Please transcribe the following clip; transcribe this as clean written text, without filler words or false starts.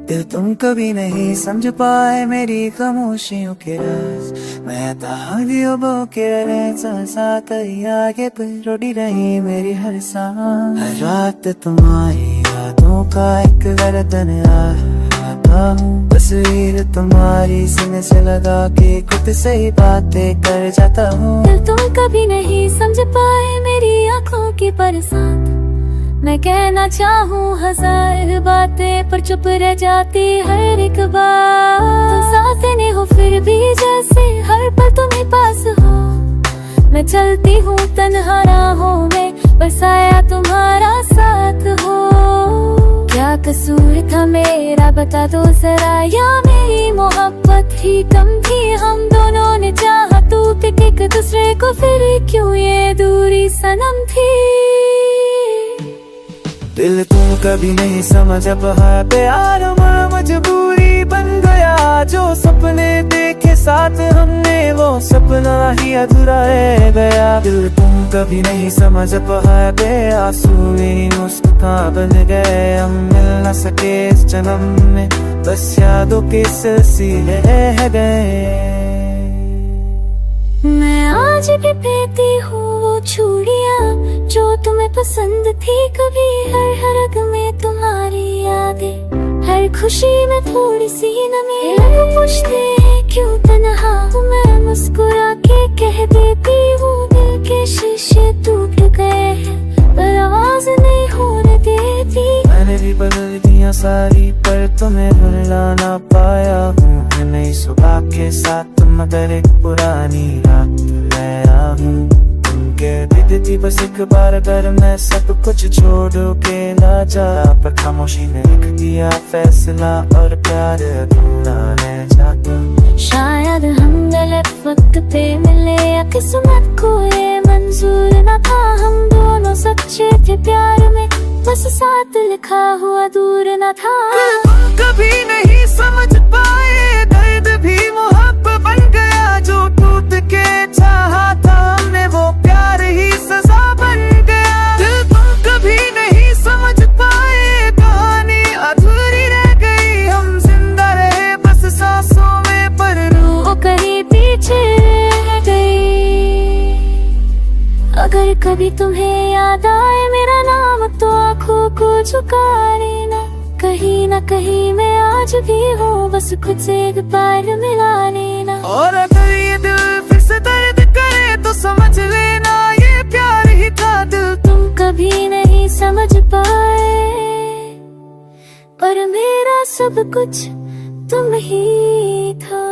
दिल तुम कभी नहीं समझ पाए मेरी खामोशियों के राज। मैं तादियों के साथ आगे पर रोटी रही मेरी हर सांस। हर रात तुम्हारी यादों का एक गर्दन आता हूँ, तस्वीर तुम्हारी सीने से लगा के खुद से ही बातें कर जाता हूँ। दिल तुम कभी नहीं समझ पाए मेरी आँखों की बरसात। मैं कहना चाहूँ हजार बातें पर चुप रह जाती हर एक बार। तुम साथ नहीं हो फिर भी जैसे हर पल तुम्हें पास हो। मैं चलती हूँ तन्हा राहों में, बरसाया तुम्हारा साथ हो। क्या कसूर था मेरा बता दो जरा, या मेरी मोहब्बत ही कम थी। हम दोनों ने चाहा टूट के एक दूसरे को, फिर क्यों ये दूरी सनम थी। दिल तुम कभी नहीं समझ पाया, प्यार मजबूरी बन गया। जो सपने देखे साथ हमने वो सपना ही अधूरा रह गया। दिल तुम कभी नहीं समझ पाया, बेआंसू मेरी मुस्कान बन गए। हम मिल न सके इस जन्म में, बस यादों के सिलसिले रह गए। मैं आज भी पहनती हूँ वो चूड़ियाँ जो तुम्हें पसंद थी कभी। हर हरक में तुम्हारी यादें, हर खुशी में थोड़ी सी नमी। लोग पूछते हैं क्यों तन्हा हूँ, मैं मुस्कुरा के कह देती हूँ दिल के शीशे टूट गए हैं पर आवाज नहीं होने देती। मैंने भी बदल दिया सारी पर तुम्हें भुला ना पाया हूँ। नई सुबह के साथ मगर एक पुरानी रात लाया हूँ। तुम कहती थी बस एक बार अगर मैं सब कुछ छोड़ के ना जा, पर खामोशी ने लिख दिया फैसला और प्यार अधूरा रह जाता। शायद हम गलत वक्त पे मिले या किस्मत को ये मंजूर न था। हम दोनों सच्चे थे प्यार में, बस साथ लिखा हुआ दूर न था। कभी नहीं समझ पाए दर्द भी मोहब्बत बन गया। जो टूट के चाहा था हमने वो प्यार ही सजा बन गया। दिल तुम कभी नहीं समझ पाए, कहानी अधूरी रह गई। हम जिंदा रहे बस सांसों में पर रूह कहीं पीछे रह गई। अगर कभी तुम्हें याद आए मेरा नाम तो आँखों को झुका लेना। कहीं न कहीं मैं आज भी हूँ, बस खुद से एक बार मिला लेना। और अगर ये दिल फिर से दर्द करे तो समझ लेना ये प्यार ही था। दिल तुम कभी नहीं समझ पाए पर मेरा सब कुछ तुम ही था।